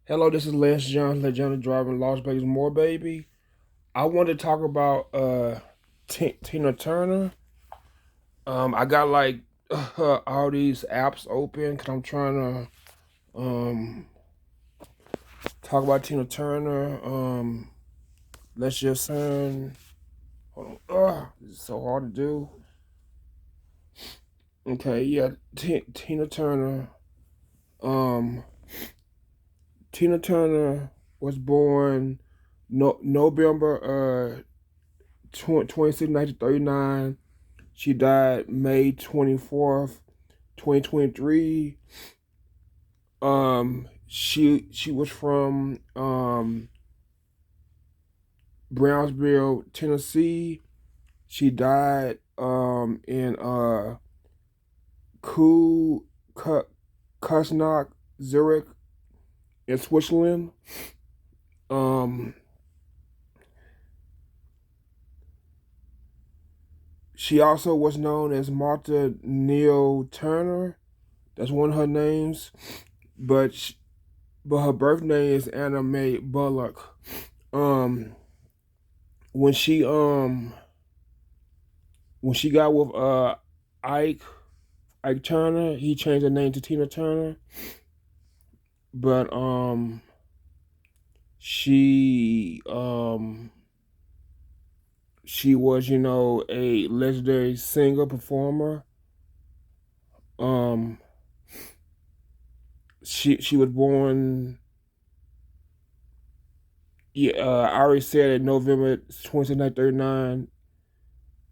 Hello, this is Lance Johnson, Legend driving Las Vegas More Baby. I want to talk about Tina Turner. I got like all these apps open because I'm trying to talk about Tina Turner. Let's just hold on. This is so hard to do. Okay, yeah, Tina Turner. Um, Tina Turner was born November 26, 1939. She died May 24th, 2023. She was from Brownsville, Tennessee. She died in Ku Kusnacht, Zurich in Switzerland. Um, she also was known as Martha Neal Turner. That's one of her names, but but her birth name is Anna Mae Bullock. Um, when she when she got with Ike Ike Turner, he changed her name to Tina Turner. But she she was, a legendary singer performer. Um she was born, I already said it, November 29th, 1939,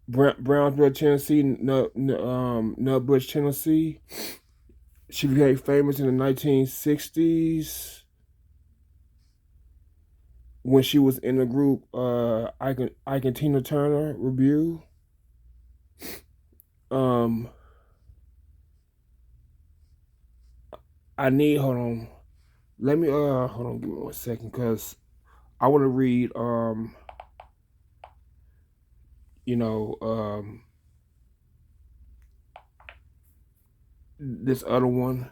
Brownsville, Tennessee, Nutbush, Tennessee. She became famous in the 1960s when she was in the group Ike and Tina Turner Review. Um, I need hold on. Let me hold on. Give me 1 second, cause I want to read you know this other one.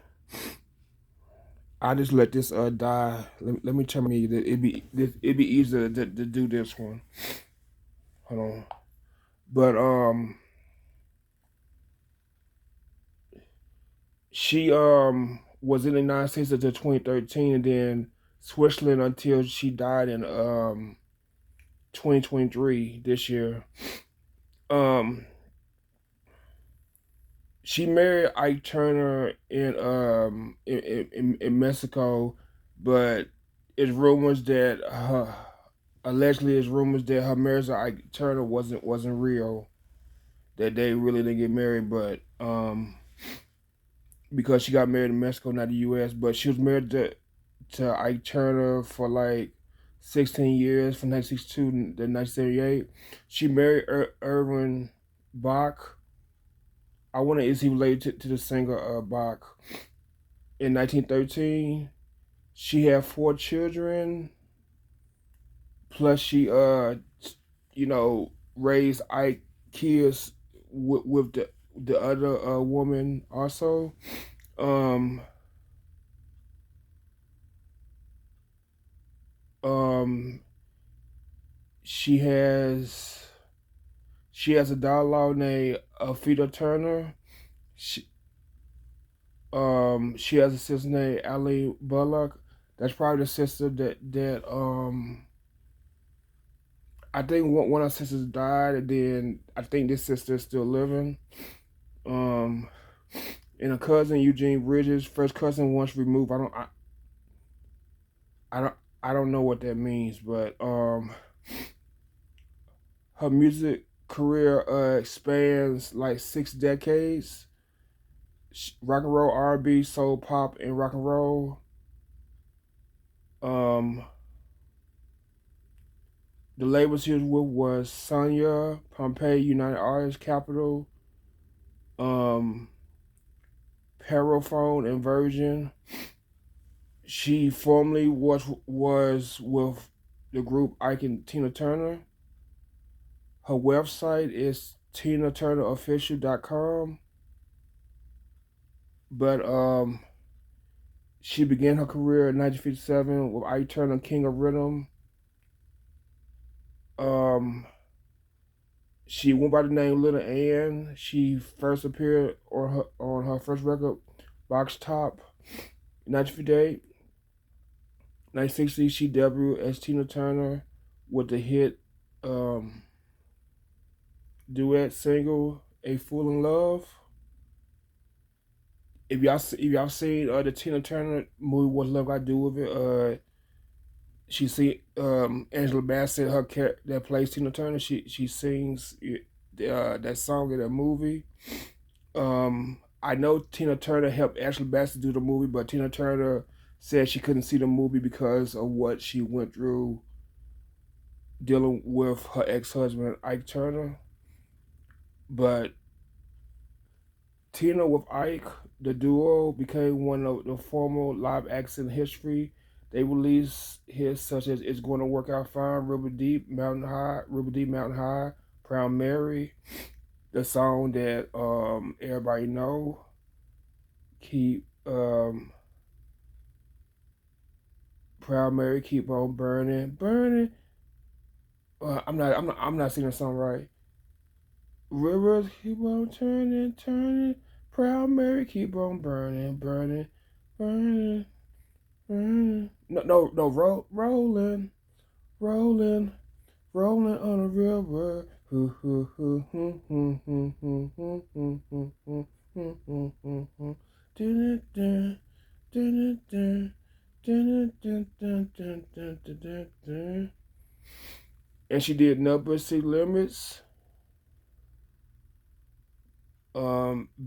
I just let this die. Let me tell me that it'd be easier to do this one. Hold on. But she was in the United States until 2013, and then Switzerland until she died in 2023 this year. Um, she married Ike Turner in Mexico, but it's rumors that her marriage to Ike Turner wasn't real. That they really didn't get married, but because she got married in Mexico, not the U.S. But she was married to Ike Turner for like 16 years, from 1962 to 1978. She married Irvin Bach. I wonder, is he related to the singer Bach? In 1913, she had 4 children. Plus, she raised Ike kids with the other woman also. Um, um, she has she has a daughter named Fida Turner. She she has a sister named Ali Bullock. That's probably the sister that I think one of her sisters died, and then I think this sister is still living. Um, and a cousin, Eugene Bridges, first cousin once removed. I don't, I don't know what that means, but her music career spans like 6 decades. Rock and roll, R&B, soul, pop, and rock and roll. Um, the labels she was with was Sonya, Pompeii, United Artists, Capitol, um, Parophone, and Virgin. She formerly was with the group Ike and Tina Turner. Her website is tinaturnerofficial.com. But She began her career in 1957 with Ike Turner, King of Rhythm. Um, she went by the name Little Ann. She first appeared on her first record, Box Top, in 1958. 1960, she debuted as Tina Turner with the hit um, duet single "A Fool in Love." If y'all seen the Tina Turner movie "What Love Got to Do with It," she see Angela Bassett, that plays Tina Turner. She sings that song in that movie. I know Tina Turner helped Angela Bassett do the movie, but Tina Turner said she couldn't see the movie because of what she went through dealing with her ex-husband Ike Turner. But Tina with Ike, the duo, became one of the formal live acts in history. They released hits such as "It's Going to Work Out Fine," River Deep, Mountain High," "Proud Mary," the song that everybody know, "Keep Proud Mary, Keep on Burning, Burning." I'm not singing the song right. Rivers keep on turning, turning. Proud Mary keep on burning, burning, burning, burning. Rolling, rolling, rolling on a river. Hoo, hoo, hoo, hoo, hoo, hoo, hoo, hoo, hoo, hoo, hoo, hoo, hoo, hoo, hoo. Dun, dun, dun, dun, dun, dun, dun, dun, dun, dun, dun, dun. And she did Number City Limits.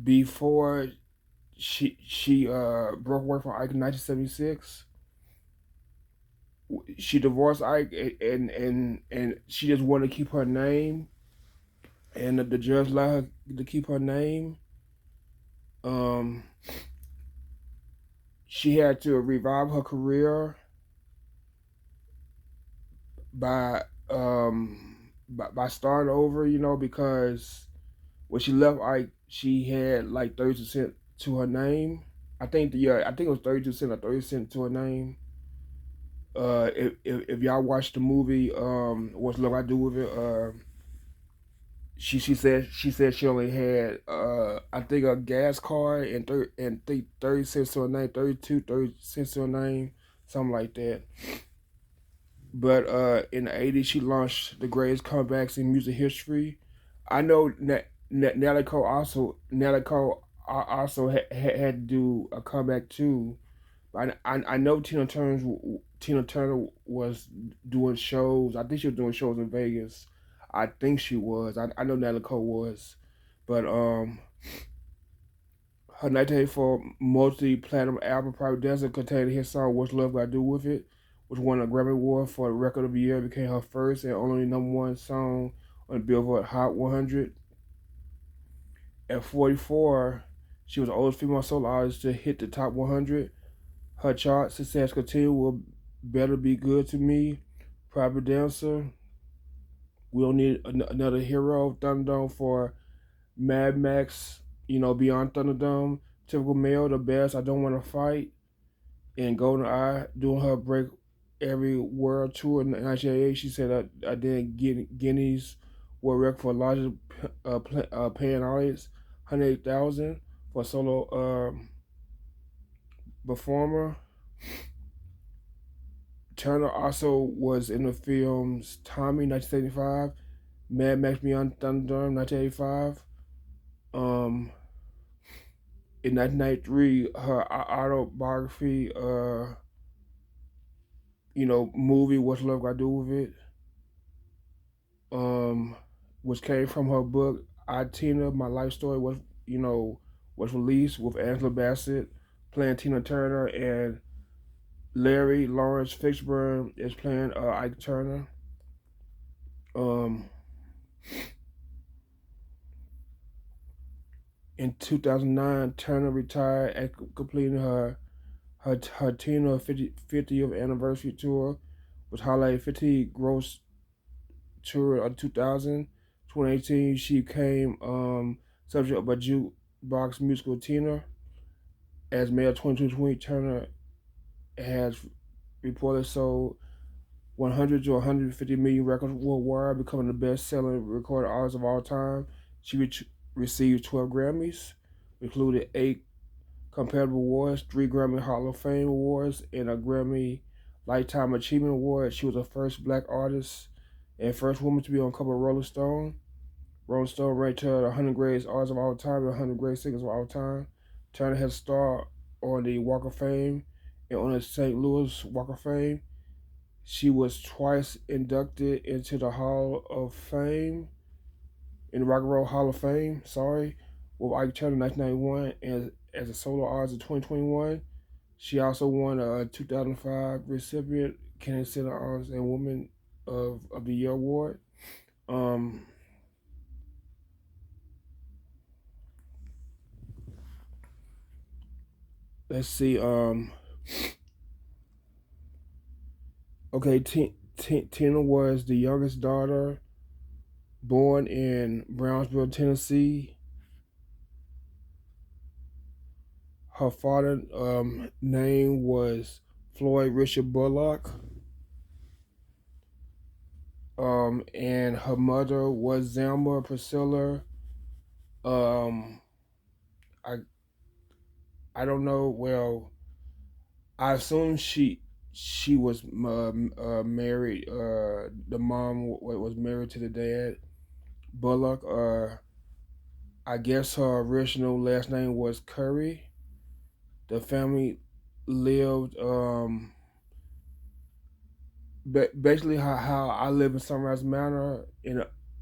Before she broke away from Ike in 1976. She divorced Ike, and she just wanted to keep her name, and the judge allowed her to keep her name. Um, she had to revive her career by by starting over, because when she left Ike, she had like 30% to her name. I think it was 32 cents or 30 cents to her name. If y'all watch the movie, What's Love I Do with It, she said she only had I think a gas card and 30 cents to her name, 30 cents to her name, something like that. But in the '80s, she launched the greatest comebacks in music history. I know Nelly Cole also had to do a comeback too. I know Tina Turner was doing shows. I think she was doing shows in Vegas. I think she was. I know Natalie Cole was, but her 1984 multi-platinum album "Private Dancer" contained his song "What's Love Got to Do with It," which won a Grammy Award for the Record of the Year. It became her first and only #1 song on the Billboard Hot 100. At 44, she was the oldest female solo artist to hit the top 100. Her chart success continued with "Better Be Good to Me," "Private Dancer," "We Don't Need Another Hero," "Thunderdome" for Mad Max, Beyond Thunderdome, "Typical Male," "The Best," "I Don't Want to Fight," and "Golden Eye." Doing her break every world tour in 1988, she said, I did Guinness World Record for largest paying audience, 108,000 for a solo performer. Turner also was in the films Tommy, 1975, Mad Max Beyond Thunderdome, 1985. In 1993, her autobiography, movie "What's Love Got to Do with It," um, which came from her book "I Tina, My Life Story," was released with Angela Bassett playing Tina Turner and Larry Lawrence Fishburne is playing Ike Turner. Um, in 2009, Turner retired after completing her Tina 50th anniversary tour, which highlighted 50 gross tour of 2000. 2018, she came subject of a jukebox musical Tina. As May of 2020, Turner has reportedly sold 100 to 150 million records worldwide, becoming the best-selling recorded artist of all time. She received 12 Grammys, included 8 compatible awards, 3 Grammy Hall of Fame awards, and a Grammy Lifetime Achievement Award. She was the first black artist and first woman to be on cover of Rolling Stone. Rolling Stone ranked her the 100 greatest artists of all time and 100 greatest singers of all time. Turner has starred on the Walk of Fame and on the St. Louis Walk of Fame. She was twice inducted into the Hall of Fame, in the Rock and Roll Hall of Fame, with Ike Turner in 1991 and as a solo artist in 2021. She also won a 2005 recipient Kennedy Center Artist and Woman of the Year Award. Um, let's see. Okay, Tina was the youngest daughter, born in Brownsville, Tennessee. Her father's name was Floyd Richard Bullock. And her mother was Zelma Priscilla. Um, I I don't know. Well, I assume she was married. The mom was married to the dad, Bullock. I guess her original last name was Curry. The family lived basically how I live in Sunrise Manor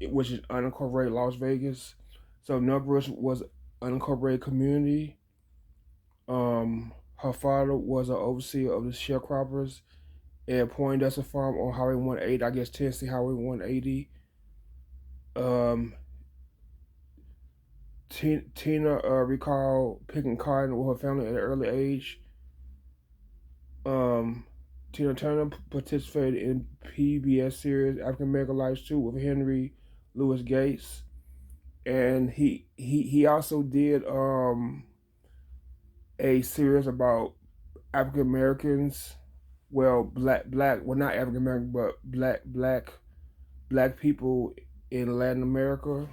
which is unincorporated Las Vegas. So Numbers was an unincorporated community. Her father was an overseer of the sharecroppers at Poindexter Farm on Highway 180, I guess Tennessee Highway 180. Um, Tina recalled picking cotton with her family at an early age. Um, Tina Turner participated in PBS series African American Lives too with Henry Louis Gates, and he also did a series about African Americans. Well, well, not African American, but black people in Latin America,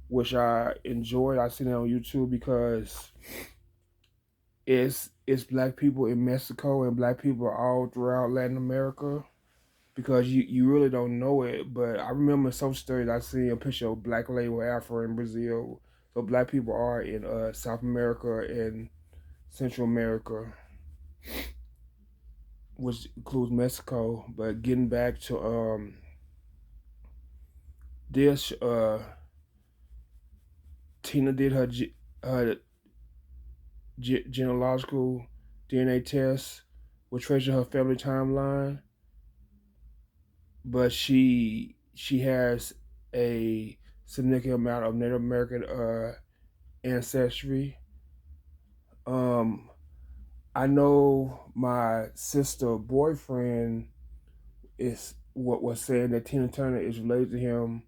which I enjoyed. I seen it on YouTube because it's black people in Mexico and black people all throughout Latin America. Because you really don't know it, but I remember some stories I seen a picture of black lady with Afro in Brazil. So black people are in South America and Central America, which includes Mexico. But getting back to this, Tina did her genealogical DNA test, which traces her family timeline, but she has a significant amount of Native American ancestry. Um, I know my sister boyfriend is what was saying that Tina Turner is related to him.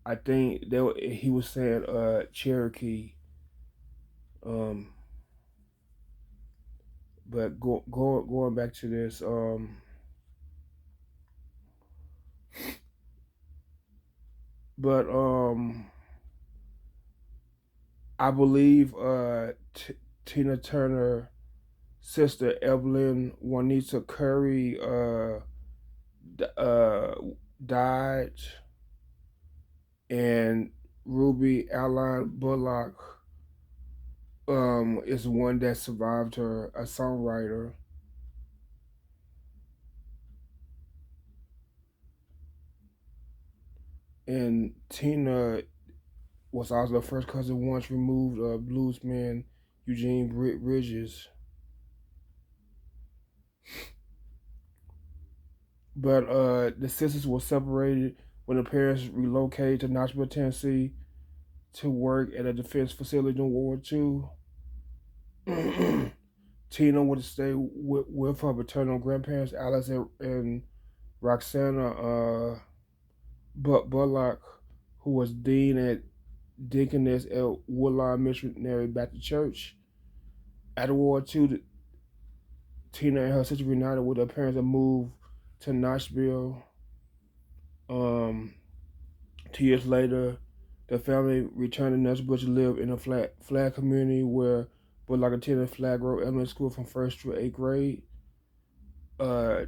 I think he was saying Cherokee. Um, but going back to this, but I believe Tina Turner sister Evelyn Juanita Curry uh died, and Ruby Aline Bullock is one that survived her, a songwriter. And Tina was also the first cousin once removed of bluesman Eugene Bridges. But the sisters were separated when the parents relocated to Knoxville, Tennessee to work at a defense facility during World War II. Tina would stay with her paternal grandparents, Alice and Roxana Bullock, who was dean at Deaconess at Woodlawn Missionary Baptist Church. After World War II, Tina and her sister reunited with her parents and moved to Nashville. Um, 2 years later, the family returned to Nashville to live in a flag community where Bullard attended Flag Road Elementary School from first through eighth grade. Uh,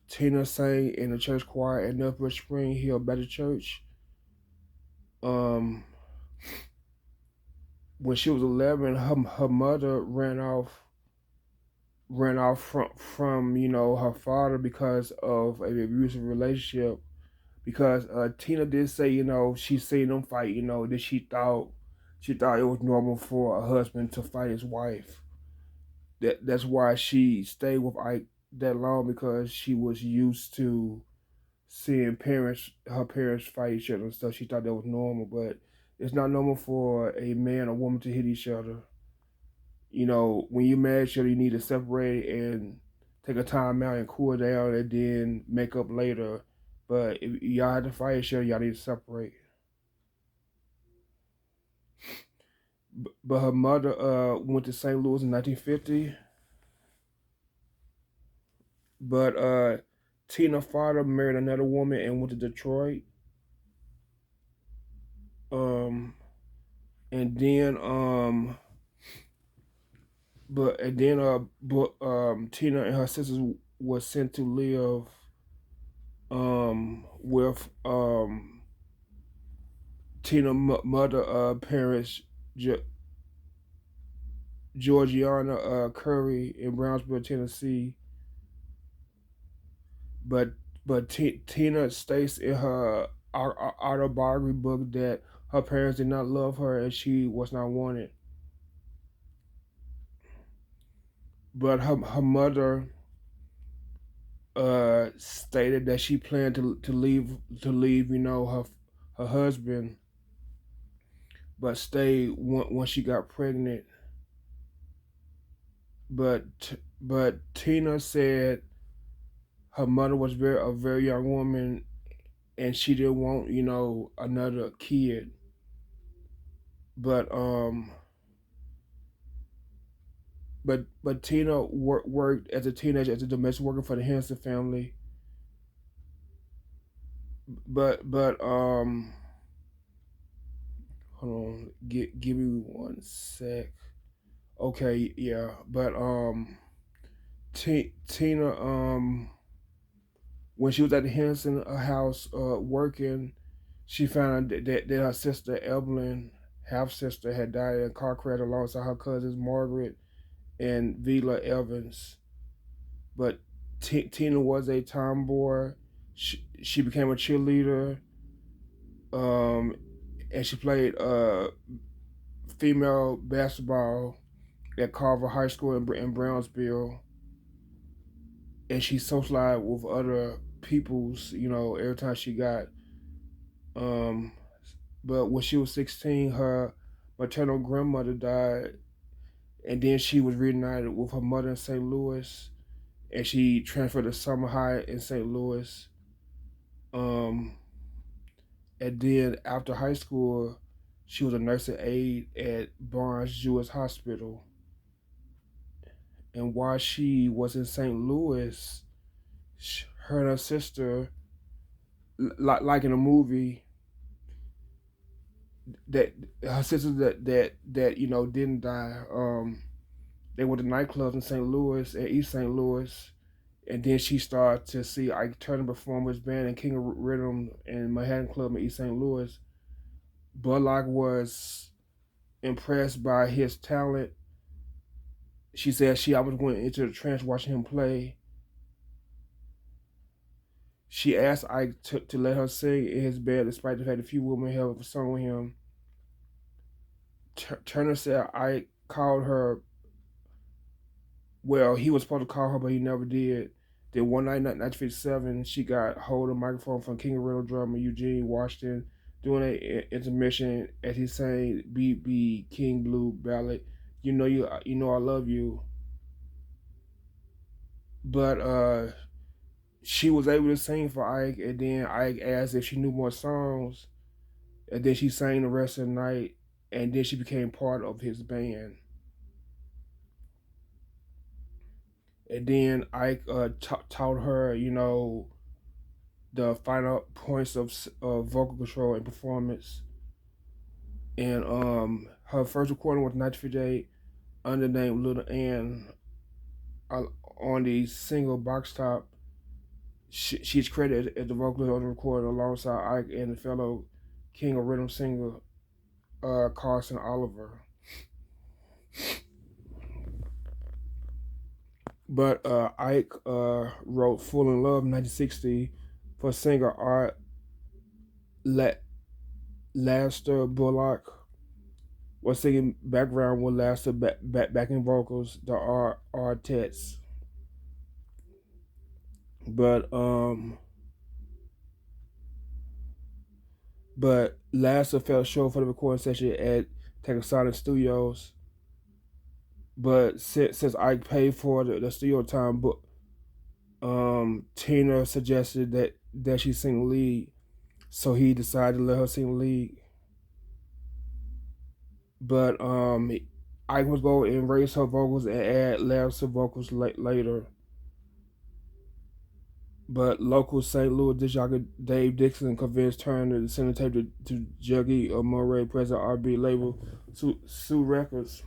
Tina sang in the church choir at Northwest Spring Hill Baptist Church. Um, when she was 11, her mother ran off from her father because of an abusive relationship. Because Tina did say she seen them fight, that she thought it was normal for a husband to fight his wife. That's why she stayed with Ike that long, because she was used to seeing her parents fight each other and stuff. She thought that was normal, but it's not normal for a man or woman to hit each other. When you mad at each other, you need to separate and take a time out and cool down and then make up later. But if y'all have to fight each other, y'all need to separate. But her mother went to St. Louis in 1950. But Tina's father married another woman and went to Detroit. Um, and then Tina and her sisters were sent to live with Tina mother parents Georgiana Curry in Brownsville, Tennessee. But Tina states in her autobiography book that her parents did not love her and she was not wanted. But her mother stated that she planned to leave her husband, but stayed once she got pregnant. But Tina said her mother was a very young woman, and she didn't want another kid. But Tina worked as a teenager as a domestic worker for the Hanson family. But hold on, give me one sec. Okay, yeah, but Tina when she was at the Hanson house working, she found that her sister Evelyn, half sister, had died in a car crash alongside her cousins Margaret and Vila Evans. But Tina was a tomboy. She became a cheerleader, um, and she played female basketball at Carver High School in Brownsville. And she socialized with other peoples, every time she got. Um, but when she was 16, her maternal grandmother died, and then she was reunited with her mother in St. Louis, and she transferred to Summer High in St. Louis. Um, and then after high school, she was a nursing aide at Barnes Jewish Hospital. And while she was in St. Louis, her and her sister, like in a movie, that her sister that didn't die. They went to nightclubs in St. Louis and East St. Louis, and then she started to see Ike Turner perform his band in King of Rhythm in Manhattan Club in East St. Louis. Bullard was impressed by his talent. She said she almost went into the trance watching him play. She asked Ike to let her sing in his band, despite the fact a few women have sung with him. Turner said Ike called her. Well, he was supposed to call her, but he never did. Then one night, in 1957, she got hold of the microphone from King of Rhythm drummer Eugene Washington doing an intermission as he sang "B.B. King Blue" ballad. You know I love you. But she was able to sing for Ike, and then Ike asked if she knew more songs, and then she sang the rest of the night, and then she became part of his band. And then Ike taught her, the final points of vocal control and performance. And her first recording was 1958 under the name Little Ann uh, on the single Box Top. She's credited as the vocalist on the recording alongside Ike and the fellow King of Rhythm singer Carson Oliver. But Ike wrote "Full in Love" in 1960 for singer Art Laster Bullard was singing background with Laster backing vocals, the Artettes. But Laster fell short for the recording session at Technosonic Studios. But since Ike paid for the studio time, but Tina suggested that she sing lead, so he decided to let her sing lead. But Ike was going to erase her vocals and add Laster vocals later. But local St. Louis disc jockey Dave Dixon convinced Turner to send the tape to Juggy Murray, president of R&B label Sue Records.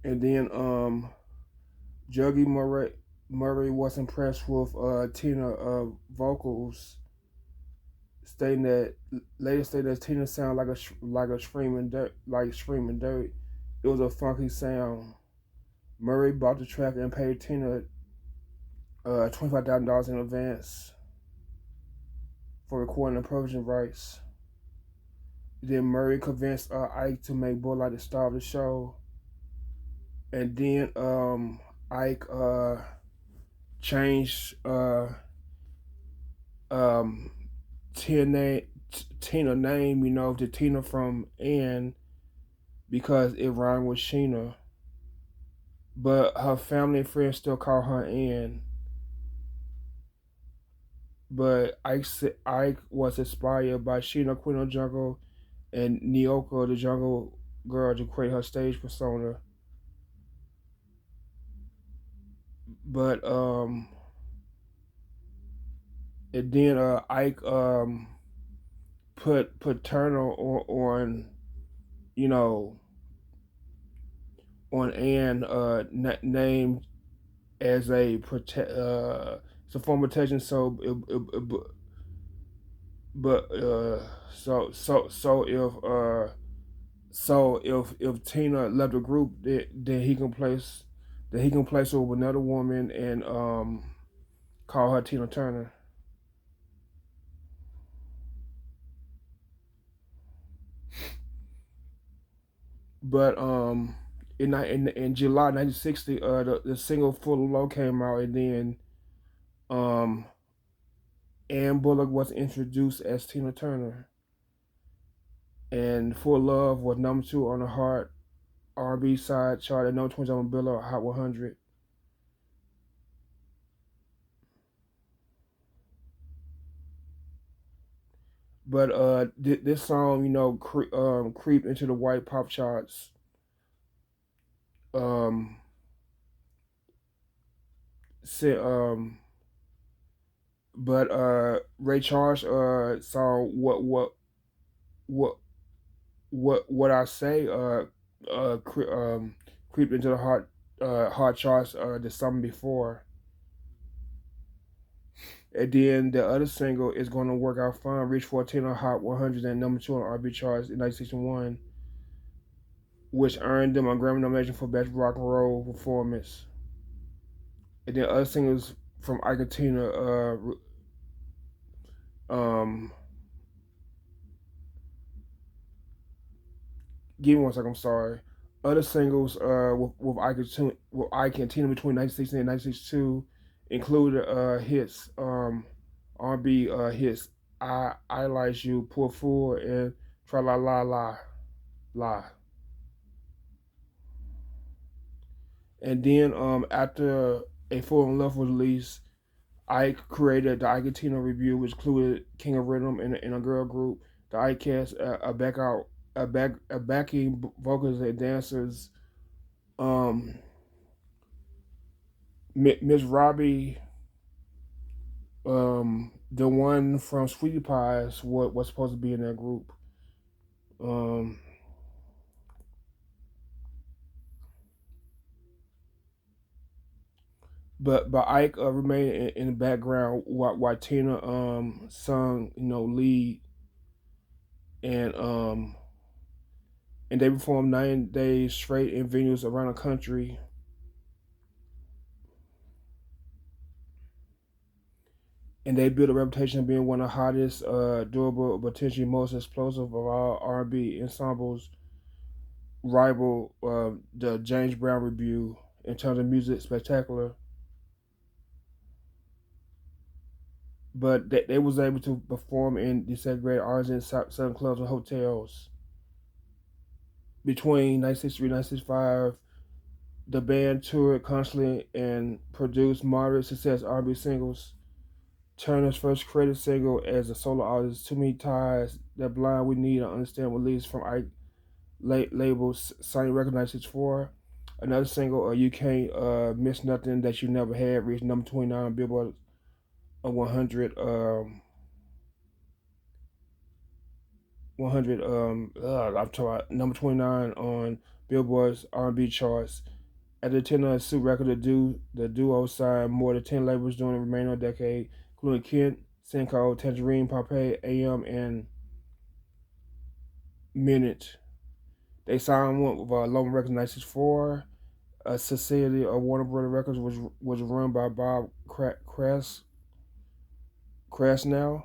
And then Juggy Murray was impressed with Tina vocals, stating that Tina sounded like a screaming dirt, like screaming dirt. It was a funky sound. Murray bought the track and paid Tina $25,000 in advance for recording the production rights. Then Murray convinced Ike to make Bullard the star of the show. And then Ike changed Tina name, to Tina from Ann because it rhymed with Sheena. But her family and friends still call her Ann. But Ike was inspired by Sheena, Queen of Jungle, and Nyoka, the Jungle Girl, to create her stage persona. But and then Ike put Turner on on Ann name as a it's a form of protection. So but if Tina left the group, then he can place her with another woman and call her Tina Turner. But in July 1960, the single "Full of Love" came out, and then um Ann Bullard was introduced as Tina Turner, and "Full of Love" was #2 on the hard R&B side chart and #20 on Bullard Hot 100. But this song, creeped into the white pop charts. Um, said, but Ray Charles song what what I say creeped into the hot charts the summer before. And then the other single is going to work out fine, reached 14 on Hot 100 and #2 on R&B charts in 1961, which earned them a Grammy nomination for Best Rock and Roll Performance. And then other singles from Ike and Tina, give me one second, I'm sorry. Other singles with Ike and Tina between 1960 and 1962 included hits, R&B hits, I Like You, Poor Fool, and Tra La La La La. And then after A Full in Love was released, Ike created the Ike and Tina Review, which included King of Rhythm and a girl group. The Ike cast a backing vocals and dancers. Um, Miss Robbie, the one from Sweetie Pies, was supposed to be in that group. Um, but Ike remained in the background while Tina sung, lead, and and they performed 9 days straight in venues around the country. And they built a reputation of being one of the hottest, durable, potentially most explosive of all R&B ensembles, rival the James Brown Review in terms of music spectacular. But they was able to perform in desegregated artists in certain clubs and hotels. Between 1963 and 1965, the band toured constantly and produced moderate success R&B singles. Turner's first credited single as a solo artist, "Too Many Ties That Blind We Need to Understand," released from Ike label Sony Record 1964. Another single, "You Can't Miss Nothing That You Never Had," reached number 29 on Billboard 100. 100. I'm talking about number 29 on Billboard's R&B charts. At the 10 suit record, the duo signed more than 10 labels during the remainder of the decade, including Kent, Cinco, Tangerine, Pompeii, AM, and Minute. They signed one with Loma Records 1964. A subsidiary of Warner Brother Records was run by Bob Krasnow. Krasnow.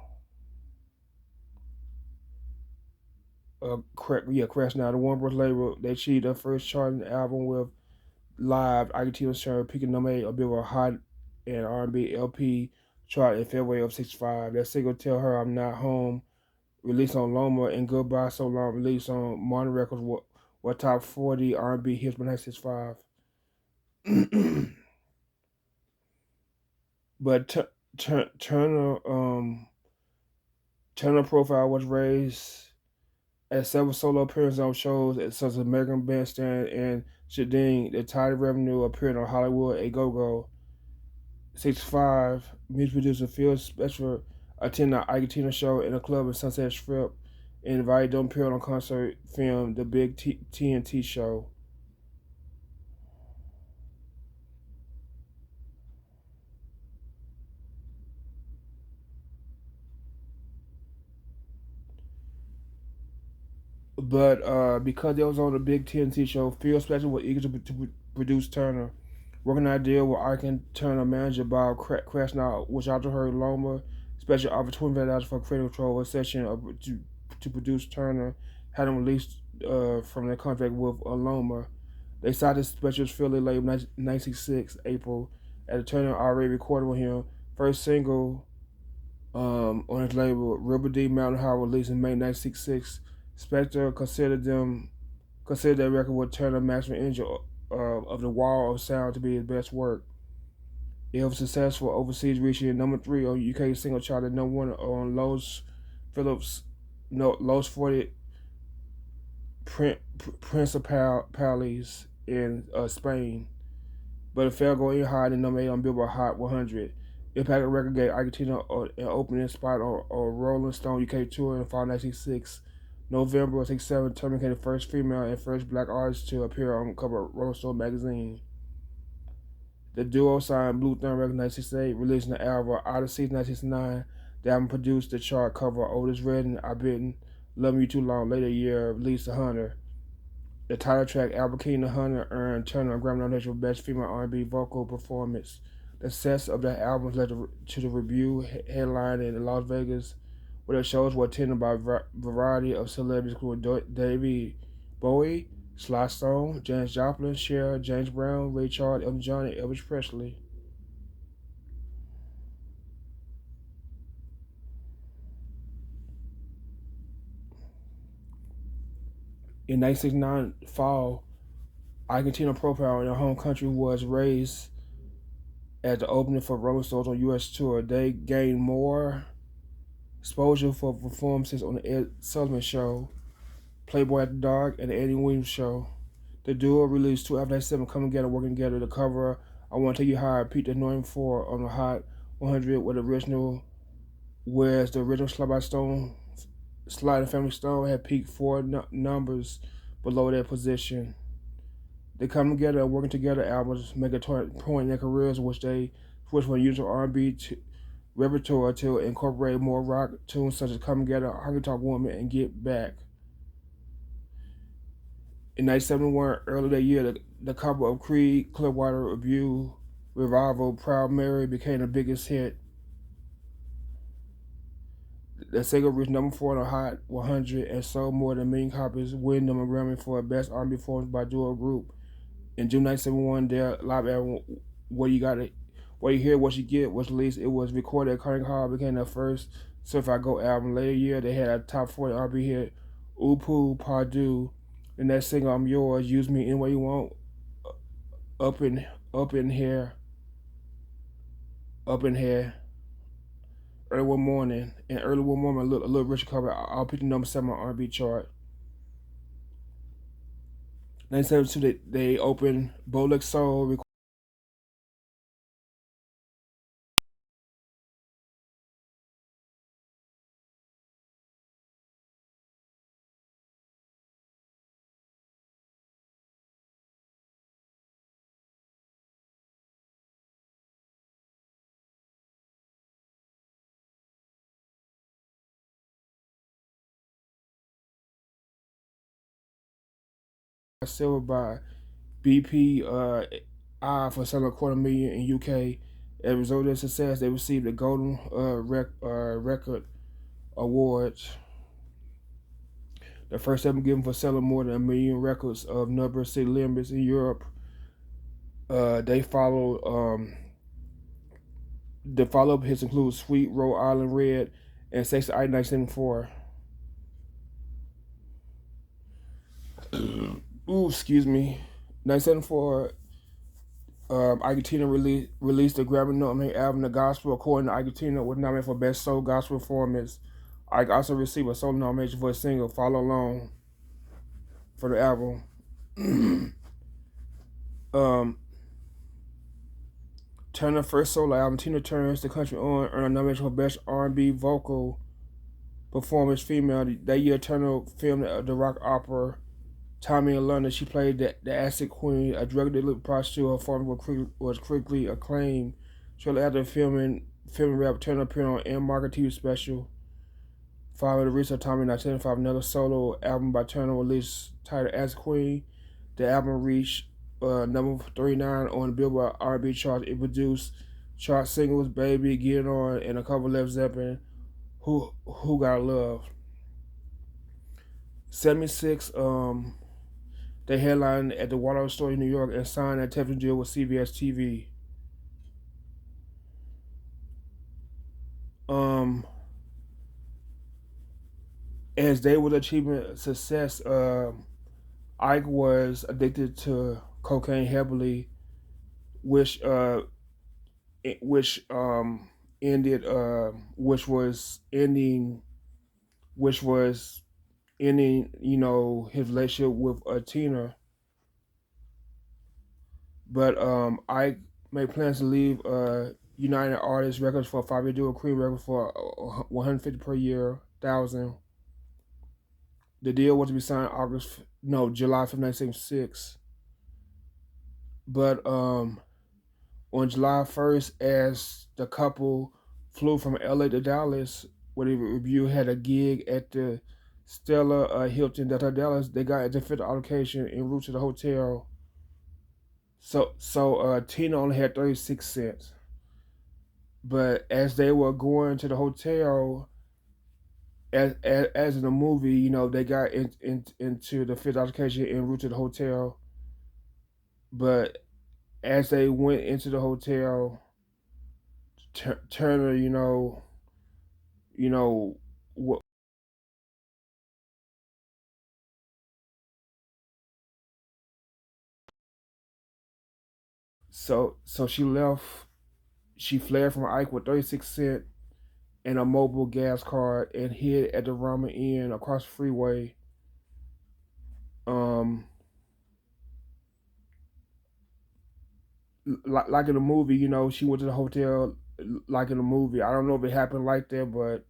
The Warner Brothers label, they achieved their first charting album with Live. I Can Tell Sharon peaking number 8 on Billboard Hot and R&B LP chart in February of '65. That single, "Tell Her I'm Not Home," released on Loma, and "Goodbye So Long," released on Modern Records, were top 40 R&B hits by 1965. But Turner profile was raised at several solo appearances on shows such as American Bandstand and Shadeen. The title revenue appeared on Hollywood A Go Go. 65, music producer Phil Spector attended the Ike Tina show in a club in Sunset Strip and invited them to appear on concert film The Big TNT Show. But because they was on the Big TNT Show, Phil Spector was eager to produce Turner. Working out a deal with Ike and Turner manager Bob Krasnow, which after her Loma Special offered $25 for creative control of a session to produce Turner, had him released from their contract with Loma. They signed this special Philly late 1966 April, as Turner already recorded with him. First single on his label, Rubber D Mountain High, released in May 1966. Spector considered that record with Turner mastering engine of the Wall of Sound to be his best work. It was successful overseas, reaching number 3 on UK single chart and number 1 on Phillips Los 40 Principales in Spain, but it failed going higher than number 8 on Billboard Hot 100. Impact Record gave Argentina an opening spot on Rolling Stone UK tour in fall 1966. November of '67, Turner became the first female and first black artist to appear on the cover of Rolling Stone magazine. The duo signed Blue Thumb Records 1968, releasing the album Out of Season 1969. The album produced the chart cover Otis Redding, "I've Been Loving You Too Long." Later year, released The Hunter. The title track, Albert King The Hunter, earned Turner a Grammy nomination for Best Female R&B Vocal Performance. The success of the album led to the Review headline in Las Vegas, where the shows were attended by a variety of celebrities, including David Bowie, Sly Stone, Janis Joplin, Cher, James Brown, Ray Charles, Elton John, and Elvis Presley. In 1969 fall, Argentina profile in their home country was raised at the opening for Rolling Stones on U.S. tour. They gained more exposure for performances on the Ed Sullivan Show, Playboy After Dark, and the Eddie Williams Show. The duo released 2 albums, 7 coming together, working together to cover I want to tell you how I peaked the 94 on the Hot 100 with the original, whereas the original Sly and Family Stone had peaked four numbers below their position. They come together and working together albums make a point in their careers, which they switch from usual R&B repertoire to incorporate more rock tunes such as "Come Together," "Honky Tonk Woman," and "Get Back." In 1971, early that year, the couple of Creed Clearwater Review revival "Proud Mary" became the biggest hit. The single reached number 4 on the Hot 100 and sold more than a million copies, winning them a Grammy for Best R&B Performance by Duo Group. In June 1971, their live album "What You Got It, What You Hear, What You Get" was released. It was recorded at Carnegie Hall, became their first certified gold album. Later year, they had a top 40 R&B hit, "Ooh Pardue," and that single "I'm Yours," "Use Me Any Way You Want," "Up in Up in Here," "Up in Here," "Early One Morning," and "Early One Morning." A little richer cover. I'll pick the number 7 on R&B chart. 1972, they opened Bullard Soul. Silver by BP I for selling a quarter million in UK. As a result of their success, they received the Golden Record Award, the first ever given for selling more than a million records of number city limits in Europe. They followed the follow-up hits include "Sweet Rhode Island Red" and "Sexy I" 1974. Ooh, excuse me. 1974, Ike released the Grammy-nominated album "The Gospel." According to Ike, was nominated for Best Soul Gospel Performance. Ike also received a solo nomination for a single "Follow Along" for the album. um, Turner's first solo album, Tina Turner's "The Country On," earned a nomination for Best R&B Vocal Performance Female. That year, Turner filmed the rock opera "Tommy in London." She played the acid queen, a drug-addicted prostitute. Her performance was critically acclaimed. Shortly after filming rap, Turner appeared on M. Market TV special. Following the release of Tommy in 1975, another solo album by Turner released titled "Acid Queen." The album reached number 39 on the Billboard R&B chart. It produced chart singles "Baby," "Get It On," and a cover of Led Zeppelin, "Who Got Love." 76, they headlined at the Waldorf Astoria in New York and signed a television deal with CBS TV. Um, as they were achieving success, Ike was addicted to cocaine heavily, which which ended which was ending his relationship with Tina. But Ike made plans to leave United Artists Records for a 5-year deal with Cream Records for 150 per year, thousand. The deal was to be signed July 5th, 1976. But on July 1st, as the couple flew from LA to Dallas, where the review had a gig at the Stella Hilton Delta Dallas, they got a different allocation en route to the hotel. So Tina only had 36 cents. But as they were going to the hotel, as in the movie, they got into the fifth allocation en route to the hotel. But as they went into the hotel, Turner, you know, what? So she left. She fled from Ike with 36 cents and a mobile gas card and hid at the Ramen Inn across the freeway. Um, like in the movie, she went to the hotel like in the movie. I don't know if it happened like that, but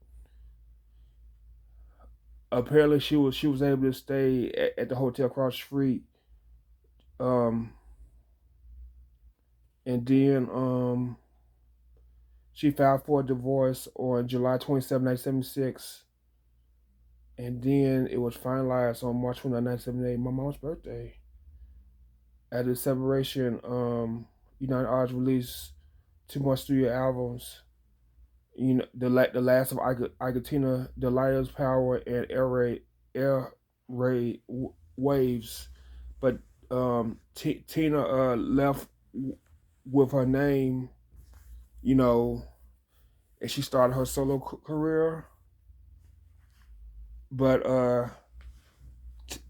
apparently she was able to stay at the hotel across the street. Um, and then she filed for a divorce on July 27, 1976, and then it was finalized on March 29, 1978, my mom's birthday. At the separation, United Artists released two more studio albums. The last of Argentina, The Lighters Power and Air Raid Waves. But Tina left with her name, you know, and she started her solo career. But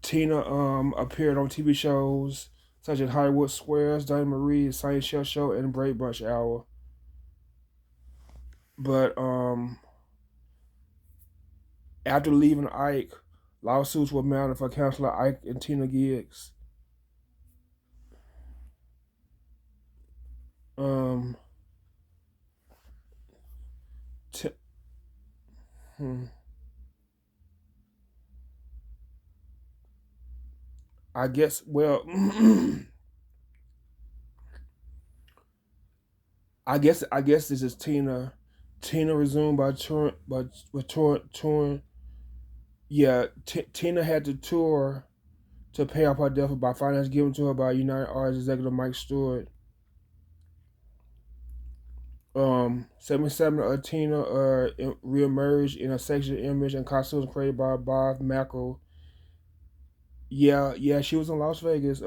Tina appeared on TV shows such as Hollywood Squares, Diana Marie, Science Shell Show, and Brave Bunch Hour. But after leaving Ike, lawsuits were mounted for Counselor Ike and Tina gigs. Um, t- hmm, I guess. Well, I guess this is Tina. Tina resumed by touring, but touring. Yeah, Tina had to tour to pay off her debt by finance given to her by United Artists executive Mike Stewart. 77 Tina reemerged in a sexual image and costumes created by Bob Mackel. Yeah, she was in Las Vegas.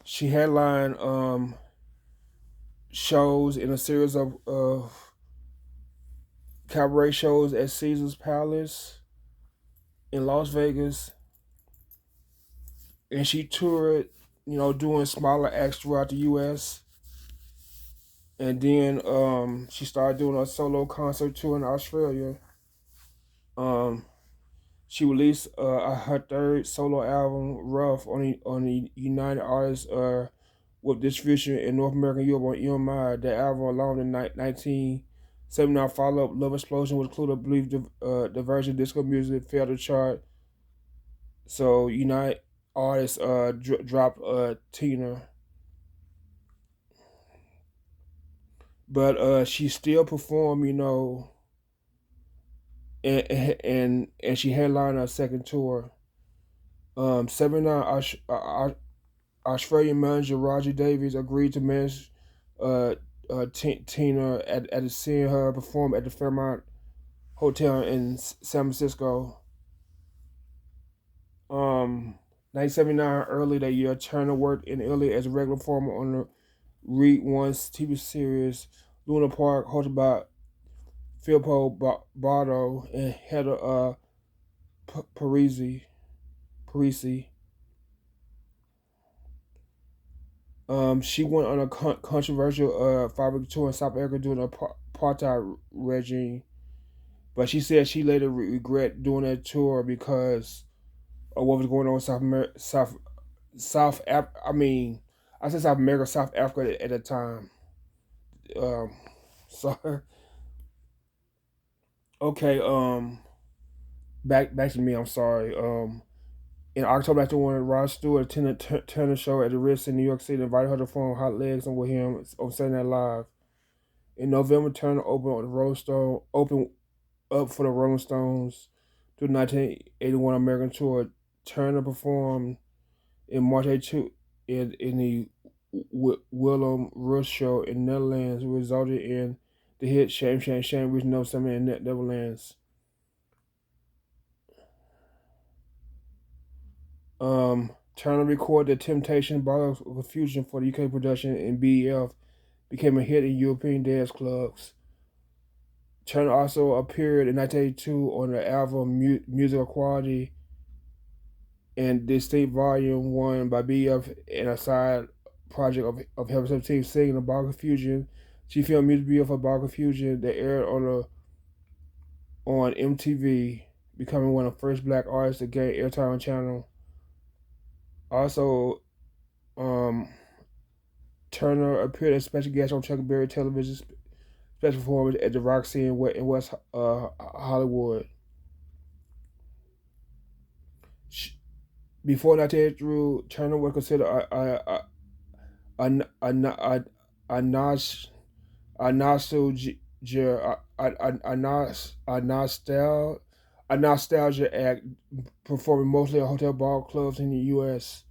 She headlined shows in a series of cabaret shows at Caesar's Palace in Las Vegas, and she toured, doing smaller acts throughout the U.S. And then she started doing a solo concert tour in Australia. Um, she released her third solo album, Rough, on the United Artists with distribution in North America and Europe on EMI. The album, along in 1979 follow-up, Love Explosion, was included. I believe the version of disco music failed to chart. So United Artists dropped Tina, but she still performed, and she headlined her second tour. 79 Australian manager Roger Davies agreed to manage Tina at seeing her perform at the Fairmont Hotel in San Francisco. 1979, early that year, Turner worked in Italy as a regular performer on the Reed One's TV series Luna Park, hosted by Filippo Bardo and Heather Parisi. Parisi. She went on a controversial 5-week tour in South Africa during the apartheid regime, but she said she later regret doing that tour because of what was going on in South America, I mean, I said South America, South Africa at the time. Um, so okay, back to me. I'm sorry. In October, after one, Rod Stewart attended Turner show at the Ritz in New York City, invited her to perform Hot Legs and with him on Saturday Night Live. In November, Turner opened up for the Rolling Stones to the 1981 American tour. Turner performed in March 82 in the Willem Rush show in Netherlands, resulted in the hit Shame, Shame, Shame, reaching number 7 in Netherlands. Turner recorded The Temptation Bottle of Confusion for the UK production, and BEF became a hit in European dance clubs. Turner also appeared in 1982 on the album Musical Quality and Distinct Volume 1 by BF and a side project of Heaven 17 singing about confusion. She filmed music video for Ball Confusion that aired on MTV, becoming one of the first black artists to gain airtime on channel. Also, um, Turner appeared as special guest on Chuck Berry television special performance at the Roxy in West Hollywood. Before 1983, Turner was considered a nostalgia a nostalgia act, performing mostly at hotel bar clubs in the U.S.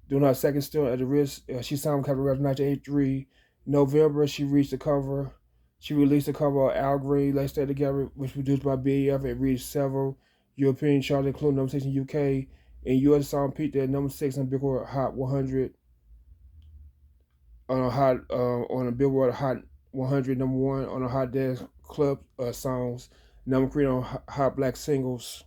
During her second stint at the Ritz, she signed with Capitol Records in 1983. In November, she released the cover of Al Green, Let's Stay Together, which was produced by BAF and reached several European charts, including number 6 in the UK. In US, the song peaked at number 6 on Billboard Hot 100 on a Billboard Hot 100, number 1 on the Hot Dance Club songs, number 3 on Hot Black Singles.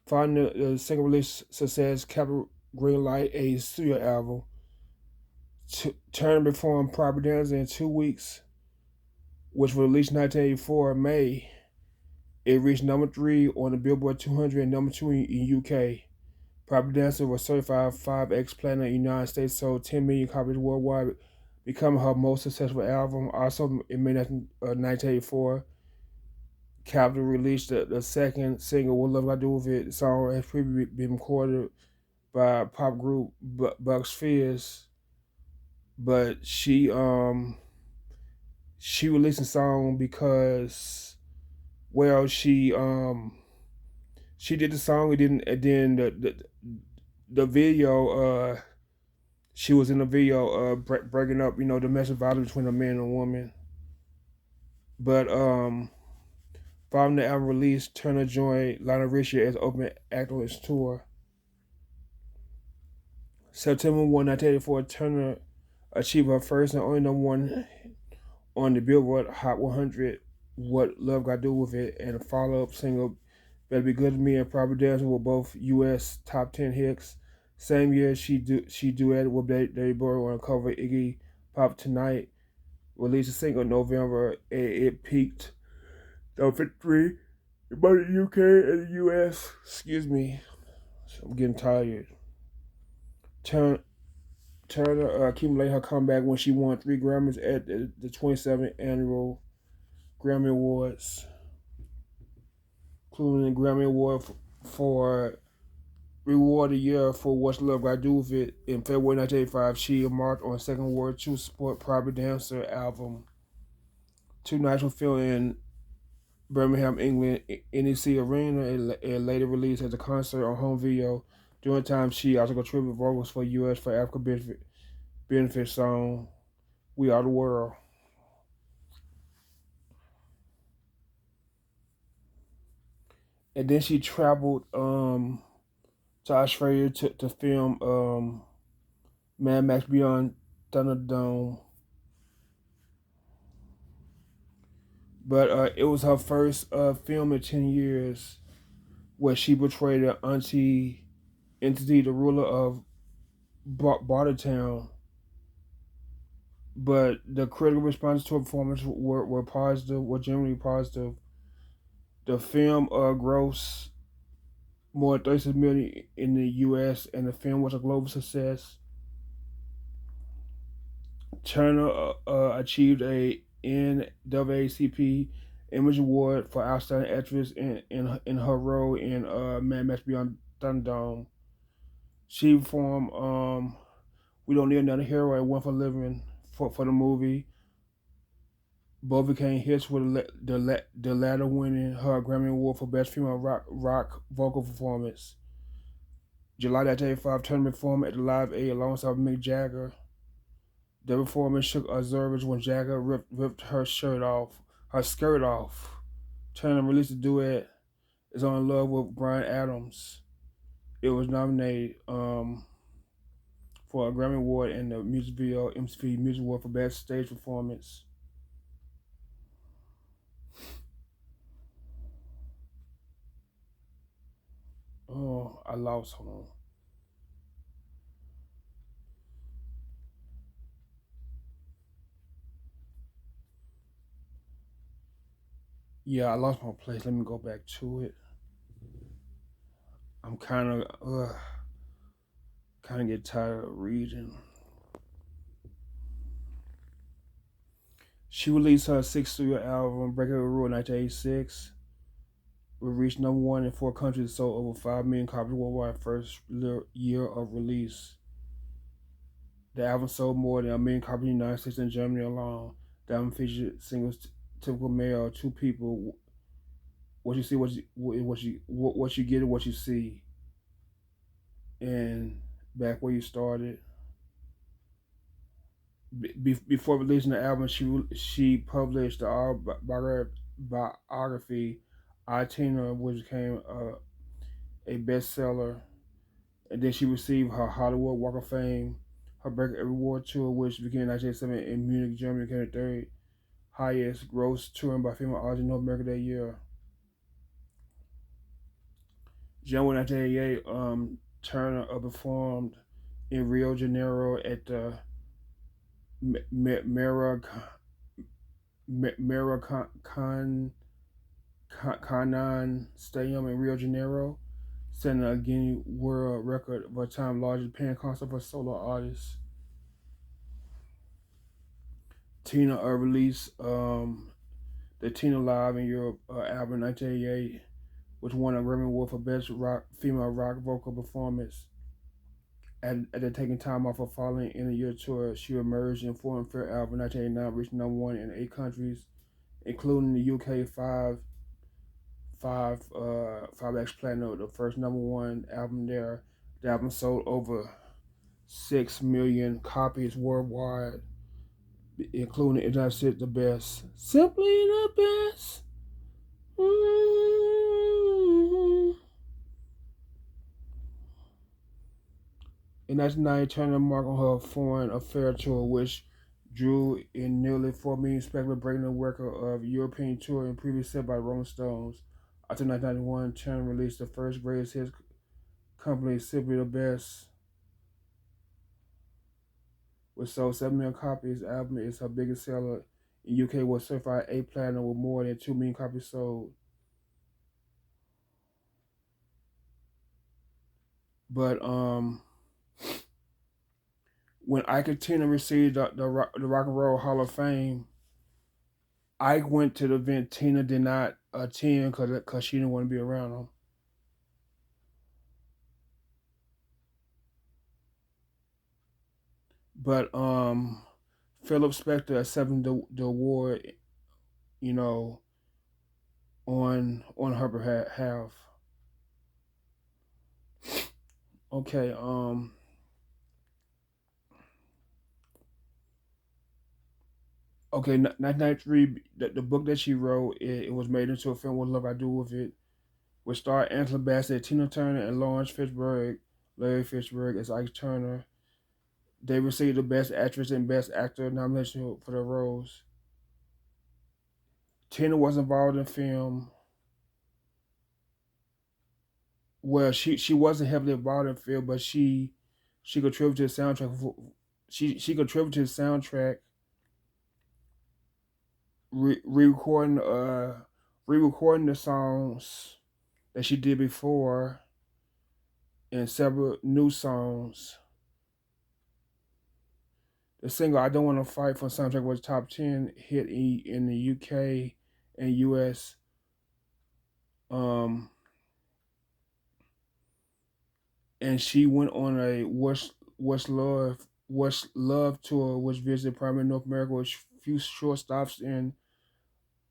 Following the single release success, Capitol greenlight a studio album. Turner performed Proper Dancer in 2 weeks, which was released in 1984 in May. It reached number 3 on the Billboard 200 and number 2 in UK. Proper Dancer was certified 5X Platinum in the United States, sold 10 million copies worldwide, becoming her most successful album. Also, in May 1984, Capitol released the second single, What Love I Do With It. The song has previously been recorded by pop group Bucks Fizz, but she released the song because, well, she did the song and then the video, she was in the video breaking up, domestic violence between a man and a woman. But following the album release, Turner joined Lionel Richie as opening act on his tour. September 1, 1984, Turner achieved her first and only number 1 on the Billboard Hot 100, What Love Got to Do With It, and a follow-up single, Better Be Good to Me and Proper Dancer, were both U.S. top 10 hits. Same year, she duetted with David Bowie on the cover of Iggy Pop Tonight. Released a single in November, and it peaked number 53 in both the UK and the US. Excuse me, I'm getting tired. Turner accumulated her comeback when she won 3 Grammys at the 27th Annual Grammy Awards, including the Grammy Award for Reward of the Year for What's Love Got to Do With It. In February 1985, she marked on the second award to support Proper Dancer album. 2 nights were filmed in Birmingham, England, NEC Arena, and later released as a concert on home video. During the time, she also contributed vocals for U.S. for Africa benefit song We Are the World. And then she traveled to Australia to film Mad Max Beyond Thunderdome. But it was her first film in 10 years where she portrayed an auntie entity, the ruler of Bartertown. But the critical responses to her performance were positive, were generally positive. The film grossed more than 36 million in the U.S., and the film was a global success. Turner achieved a NAACP Image Award for Outstanding Actress in her role in Mad Max Beyond Thunderdome. She performed We Don't Need Another Hero and One for Living for the movie. Both became hits, with the latter winning her Grammy Award for Best Female Rock Vocal Performance. July 1985, Turner performed at the Live Aid alongside Mick Jagger. The performance shook observers when Jagger ripped her skirt off. Turner released a duet, Is On Love with Bryan Adams. It was nominated for a Grammy Award in the music video MTV Music Award for Best Stage Performance. Oh, I lost. Hold on. Yeah, I lost my place. Let me go back to it. I'm kind of get tired of reading. She released her sixth studio album, Breaking the Rule, in 1986. It reached #1 in 4 countries, sold over 5 million copies worldwide first year of release. The album sold more than 1 million copies in the United States and Germany alone. The album featured singles "Typical Male," "Two People," "What You See, What You Get, and What You See," and "Back Where You Started." Before releasing the album, she published the autobiography "I, Tina," which became a bestseller. And then she received her Hollywood Walk of Fame, her Break Every Award tour, which began in 1987 in Munich, Germany, became the third highest gross touring by female artist in North America that year. January 1988, Turner performed in Rio de Janeiro at the Maracanã Stadium in Rio de Janeiro, setting a Guinness World Record for the time largest paying concert for solo artists. Tina released the Tina Live in Europe album in 1988, which won a Grammy Award for Best Female Rock Vocal Performance. After taking time off of following in a year tour, she emerged in Foreign Fair album in 1989, reaching #1 in 8 countries, including the UK, five X Platinum, the first #1 album there. The album sold over 6 million copies worldwide, including the United States, the best. Simply the best. Mm-hmm. In 1990, Turner marked on her foreign affair tour, which drew in nearly 4 million spectators, breaking the record of European tour and previously set by Rolling Stones. After 1991, Turner released the first greatest hits company, Simply the Best, which sold 7 million copies. The album is her biggest seller. In UK, was certified A platinum with more than 2 million copies sold. But when Ike and Tina received the Rock and Roll Hall of Fame, Ike went to the event. Tina did not attend because she didn't want to be around him. But Philip Spector accepted the award, you know, on her behalf. Okay, 1993, the book that she wrote, it was made into a film. What Love I Do with It, which starred Angela Bassett, Tina Turner, and Lawrence Fishburne, Larry Fishburne as Ike Turner. They received the Best Actress and Best Actor nomination for their roles. Tina was involved in film. Well, she wasn't heavily involved in film, but she contributed to the soundtrack. She contributed to the soundtrack, re-recording re-recording the songs that she did before, and several new songs. The single "I Don't Want to Fight" from the soundtrack was top 10 hit in the UK and US. Um, and she went on a What's Love tour, which visited primarily North America with few short stops in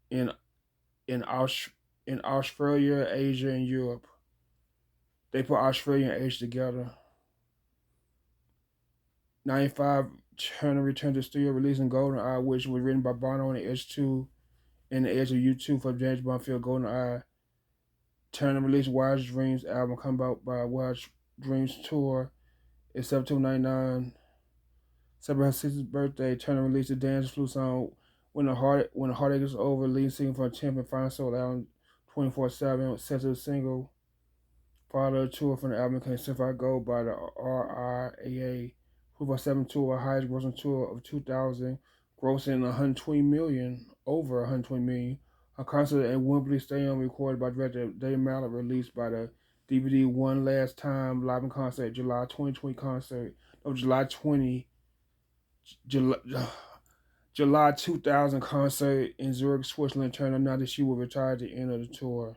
in Aus- in Australia, Asia, and Europe. They put Australia and Asia together. 95, Turner returned to the studio, releasing Golden Eye, which was written by Bono and the Edge 2 and the Edge of U2 for James Bond film Golden Eye. Turner released Wild Dreams album, come out by Wild Dreams tour in September 99. Celebrating her 60th birthday, Turner released the Dance Flu song When the Heartache Is Over, lead single from Champ and Fine Soul album 24/7, set to the single. Follow the tour from the album became Certified Gold by the RIAA. Proof of 7 tour, highest grossing tour of 2000, grossing 120 million, over 120 million. A concert at Wembley Stadium recorded by director Dave Mallett, released by the DVD One Last Time live in concert, July 2020 concert. No, July 20, July July 2000 concert in Zurich, Switzerland. Turner announced that she would retire at the end of the tour.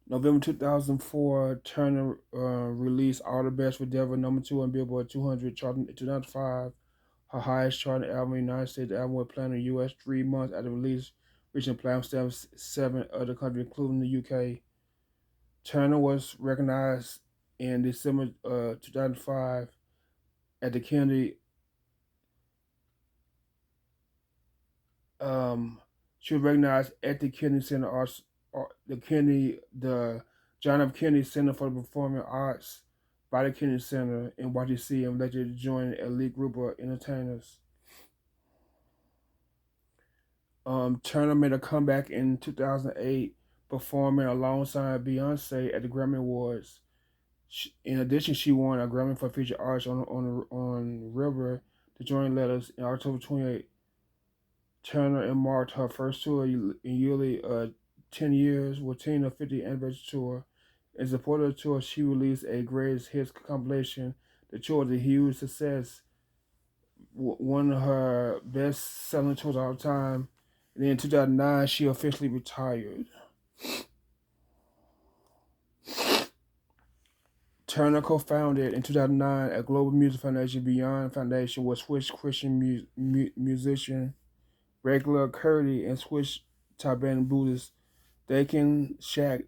November 2004, Turner released All the Best for Devil, #2 on Billboard 200 chart in 2005. Her highest charting album in the United States. The album was playing in the U.S. 3 months after release, reaching platinum status 7 other countries, including the UK. Turner was recognized in December 2005 at the Kennedy. Um, she was recognized at the Kennedy Center Arts, the John F. Kennedy Center for the Performing Arts by the Kennedy Center in Washington D.C. and later joined an elite group of entertainers. Turner made a comeback in 2008, performing alongside Beyonce at the Grammy Awards. In addition, she won a Grammy for Featured Artist on River, the Joint Letters, in October 28. Turner embarked her first tour in nearly 10 years with Tina 50th Anniversary Tour. In support of the tour, she released a greatest hits compilation. The tour was a huge success, one of her best-selling tours of all time. And then in 2009, she officially retired. Turner co-founded in 2009 a global music foundation, Beyond Foundation, with Swiss Christian musician Regular Curdy and Swiss Tibetan Buddhist Dakin Shak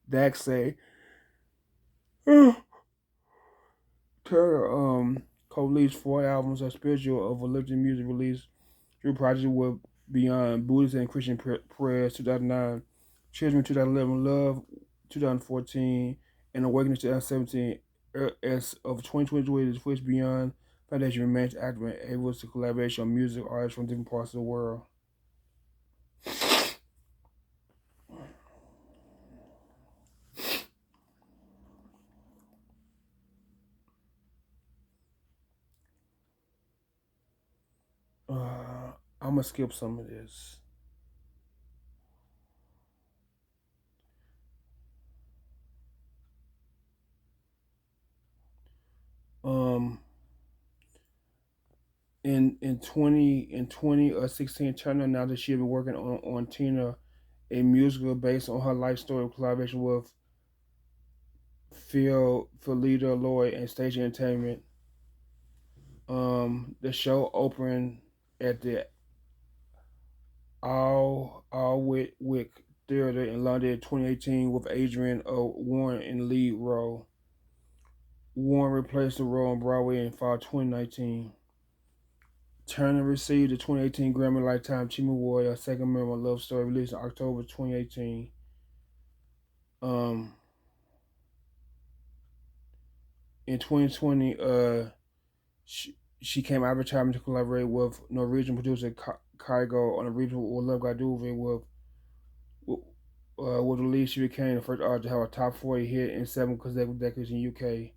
Daksay. Turner co-released 4 albums of spiritual of uplifting music released through projects with Beyond Buddhist and Christian Prayers 2009, Children 2011, Love 2014, and Awakening 2017. As of 2023, the Swiss Beyond Foundation remains active and able to collaborate on music artists from different parts of the world. I'm gonna skip some of this. Um, in 16, Turner announced that she had been working on Tina, a musical based on her life story of collaboration with Philida Lloyd and Stage Entertainment. The show opened at the Wick Theatre in London in 2018 with Adrian Warren in the lead role. Warren replaced the role on Broadway in fall 2019. Turner received the 2018 Grammy Lifetime Achievement Award, a second member of Love Story, released in October 2018. Um, in 2020, she came advertising to collaborate with Norwegian producer Kygo on a regional with Love God Do with the lead. She became the first artist to have a top 40 hit in 7 consecutive decades in UK.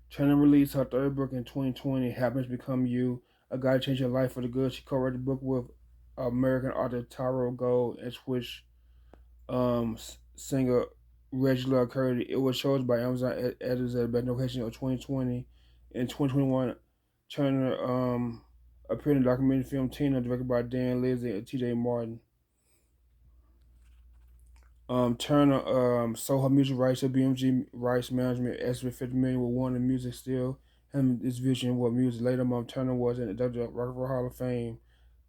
Turner released her third book in 2020, Happiness Become You, A Guide to Change Your Life for the Good. She co-wrote the book with American author Taro Gold and Swiss singer Regular Curdy. It was chosen by Amazon editors at the best notation of 2020. In 2021, Turner appeared in the documentary film Tina, directed by Dan Lizzie and T.J. Martin. Turner sold her music rights to BMG Rights Management, estimated 50 million with Warner Music still. And this vision was music. Later, Turner was inducted at Rock and Roll Hall of Fame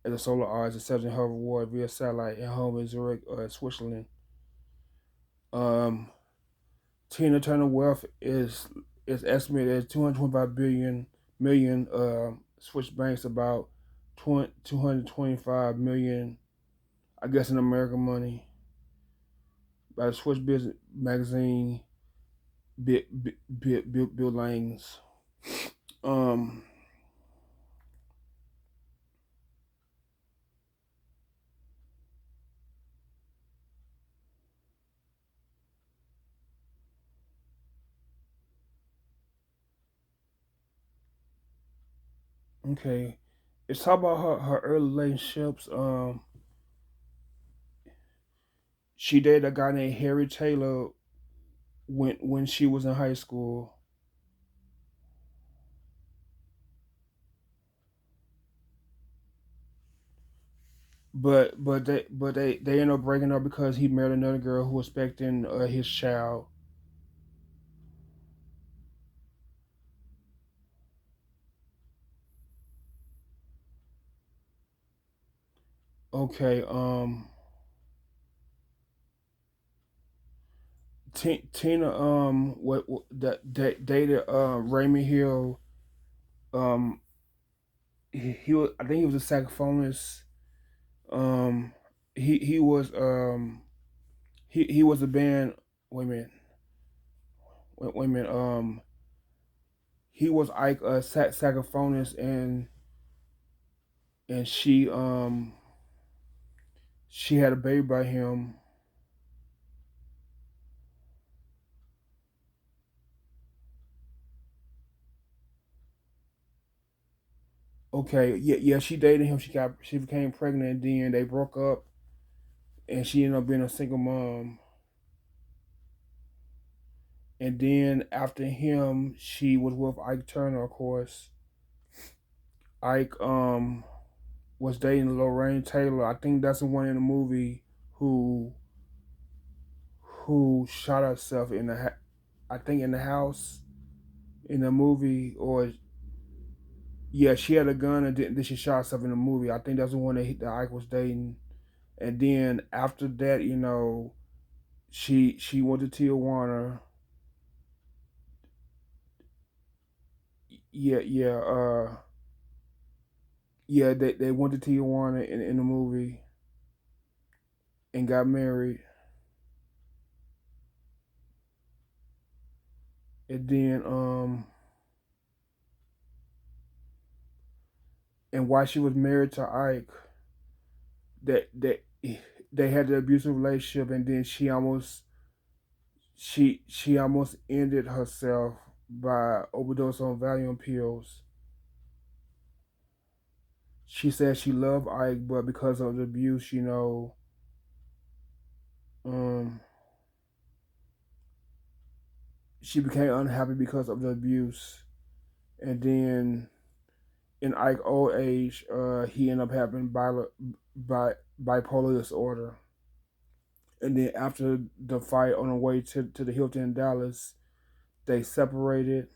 as a solo artist, accepting her award via satellite at home in Zurich, Switzerland. Um, Tina Turner wealth is estimated at 225 million Swiss banks, about 225 million, I guess, in American money, by the Swiss business magazine Bill Langs. Um, okay. It's talk about her early relationships. She dated a guy named Harry Taylor when she was in high school. But they ended up breaking up because he married another girl who was expecting his child. Okay, Tina what that dated Raymond Hill. Um, he was, I think he was a saxophonist. Um, he was he was a band. Wait a minute. Wait a minute. He was Ike a saxophonist, and she had a baby by him. Okay, yeah, she dated him. She became pregnant, and then they broke up, and she ended up being a single mom. And then after him, she was with Ike Turner, of course. Ike was dating Lorraine Taylor. I think that's the one in the movie who who shot herself in I think in the house in the movie. Or yeah, she had a gun and then she shot herself in the movie. I think that's the one that Ike was dating. And then after that, she went to Tijuana. Yeah, yeah, yeah. They went to Tijuana in the movie and got married. And then and while she was married to Ike, that they had the abusive relationship, and then she almost ended herself by overdose on Valium pills. She said she loved Ike, but because of the abuse, um, she became unhappy because of the abuse. And then in Ike's old age, he ended up having bipolar disorder. And then after the fight on the way to the Hilton in Dallas, they separated.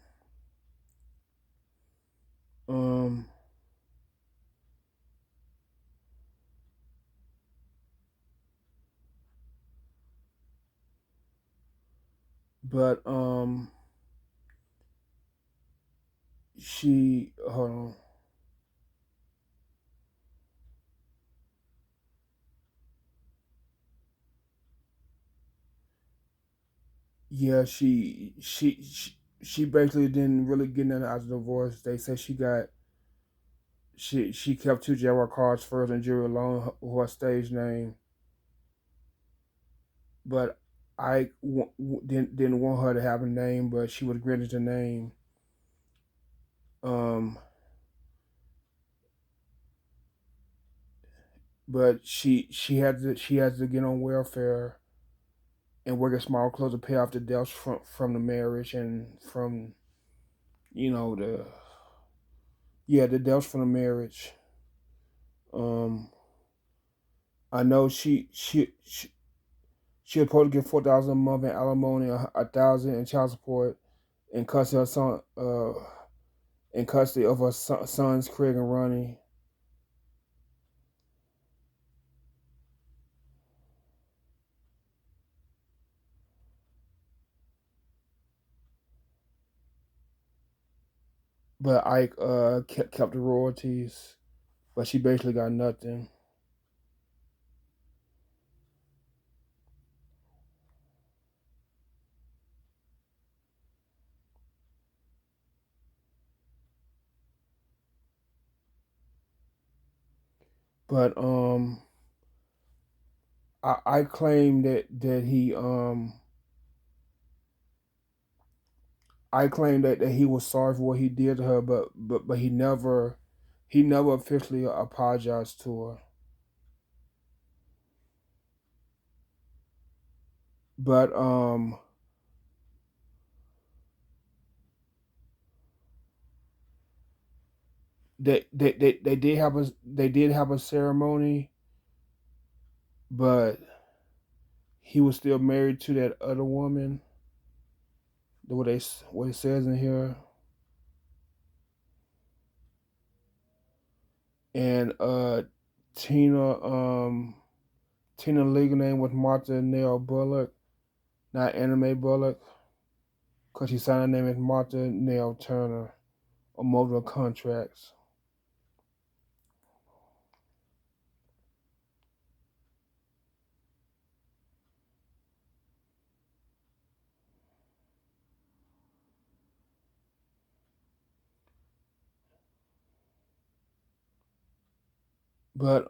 Um, but she hold on. Yeah, she basically didn't really get nothing out of the divorce. They said she kept two Jaguar cars first and Jerry alone, her stage name. But I didn't want her to have a name, but she was granted the name. Um, but she had to get on welfare and work at small clothes to pay off the debts from the marriage and from the the debts from the marriage. Um, I know she was supposed to get 4,000 a month in alimony, 1,000 in child support, and custody of her son, in custody of her sons Craig and Ronnie. But Ike kept the royalties, but she basically got nothing. But I claim that he I claim that he was sorry for what he did to her, but he never he never officially apologized to her. But they did have a ceremony, but he was still married to that other woman. What it says in here, and Tina Tina legal name was Martha Nell Bullard, not Anime Bullard, because she signed her name as Martha Nell Turner on multiple contracts. But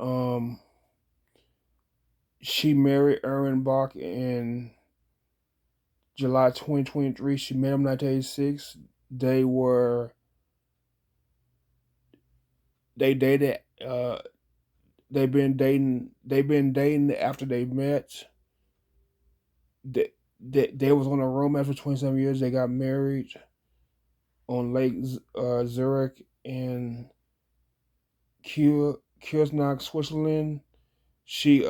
she married Aaron Bach in July 2023. She met him in 1986. They were they dated. They've been dating after they met. They was on a room after 27 years. They got married on Lake Zurich in Kursnach, Switzerland. She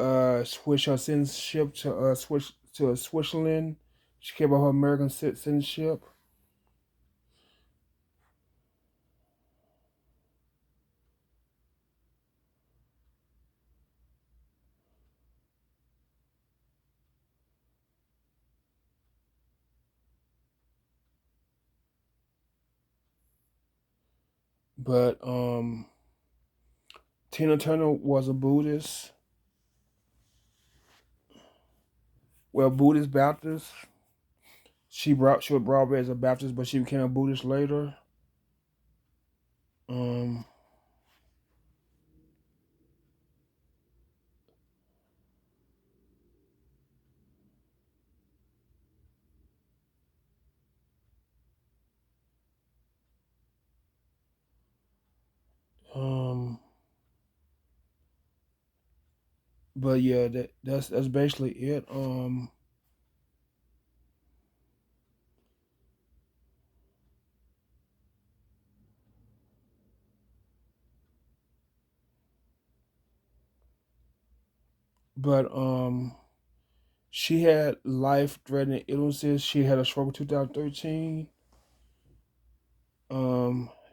switched her citizenship to switch to Switzerland. She kept her American citizenship. But Tina Turner was a Buddhist. Well, Buddhist Baptist. She was brought up as a Baptist, but she became a Buddhist later. Um, um, but yeah, that's basically it. But she had life-threatening illnesses. She had a stroke in 2013.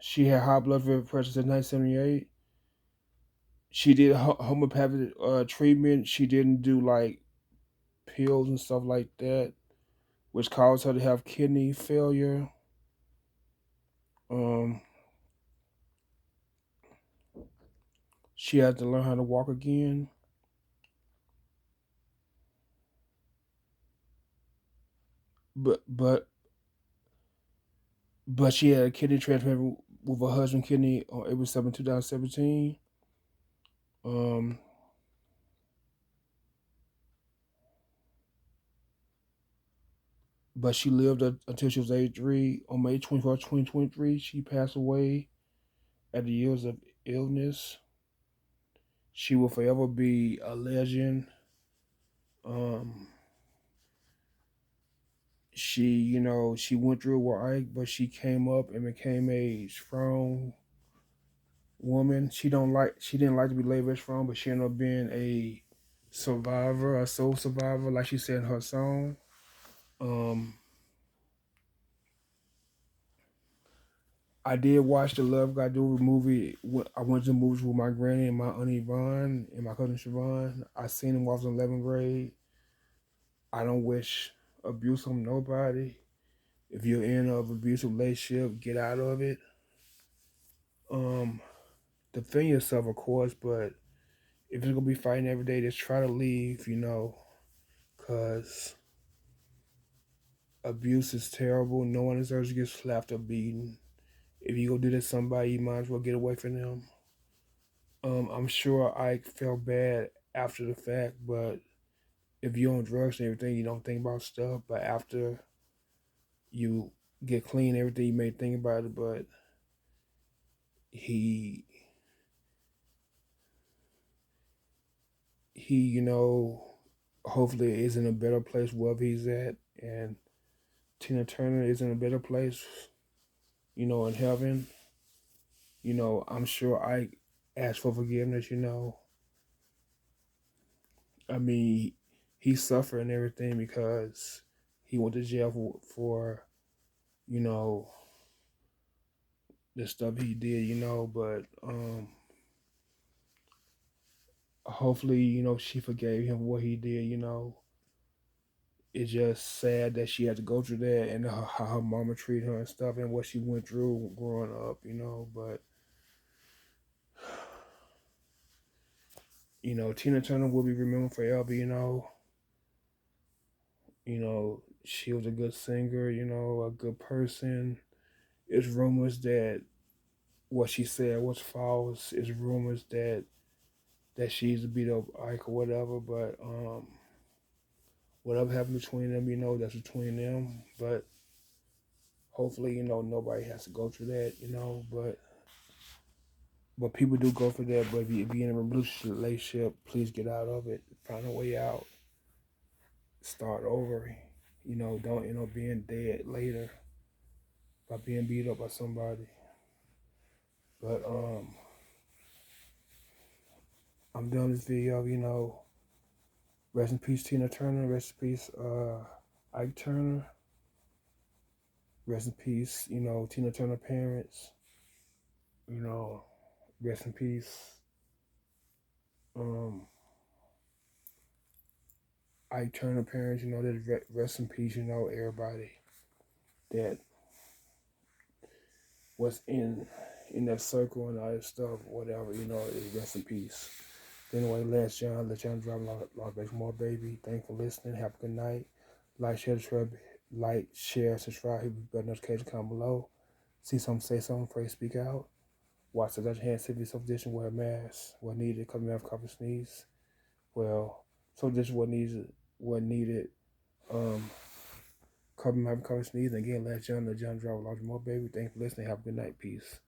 She had high blood pressure in 1978. She did homeopathic treatment. She didn't do like pills and stuff like that, which caused her to have kidney failure. Um, she had to learn how to walk again. But but but she had a kidney transplant with her husband's kidney on April 7th, 2017. Um, but she lived until she was 83. On May 24th, 2023, she passed away at the years of illness. She will forever be a legend. Um, she went through what but she came up and became a strong woman. She didn't like to be labeled as strong, but she ended up being a survivor, a soul survivor, like she said in her song. Um, I did watch the Love God Do movie. I went to the movies with my granny and my aunt Yvonne and my cousin Siobhan. I seen them while I was in 11th grade. I don't wish abuse on nobody. If you're in an abusive relationship, get out of it. Um, defend yourself, of course, but if you're gonna be fighting every day, just try to leave. Cause abuse is terrible. No one deserves to get slapped or beaten. If you go do this to somebody, you might as well get away from them. I'm sure I felt bad after the fact, but if you're on drugs and everything, you don't think about stuff. But after you get clean, everything you may think about it. But he he, hopefully is in a better place wherever he's at, and Tina Turner is in a better place, in heaven. I'm sure I asked for forgiveness. I mean, he suffered and everything because he went to jail for you know, the stuff he did, but hopefully, she forgave him for what he did. It's just sad that she had to go through that and how her mama treated her and stuff and what she went through growing up. But, Tina Turner will be remembered forever. She was a good singer, a good person. It's rumors that what she said was false. It's rumors that she's a beat up Ike or whatever, but whatever happened between them, that's between them. But hopefully, nobody has to go through that. But people do go through that. But if you're in a relationship, please get out of it. Find a way out. Start over. Don't end up being dead later by being beat up by somebody. But I'm done this video. Rest in peace, Tina Turner. Rest in peace, Ike Turner. Rest in peace, Tina Turner parents. Rest in peace, Ike Turner parents. Rest in peace, everybody that was in that circle and all that stuff, whatever, is rest in peace. Anyway, let John drive Lord Baby more baby. Thanks for listening. Have a good night. Like, share, subscribe. Hit the notification comment below. See something, say something, pray, speak out. Wash the Dutch hands, safety, self-distance, wear a mask. What needed, coming out cough and sneeze. Well, self-distance, what needed. Cover my cover sneeze. And again, let John drive a large more baby. Thanks for listening. Have a good night. Peace.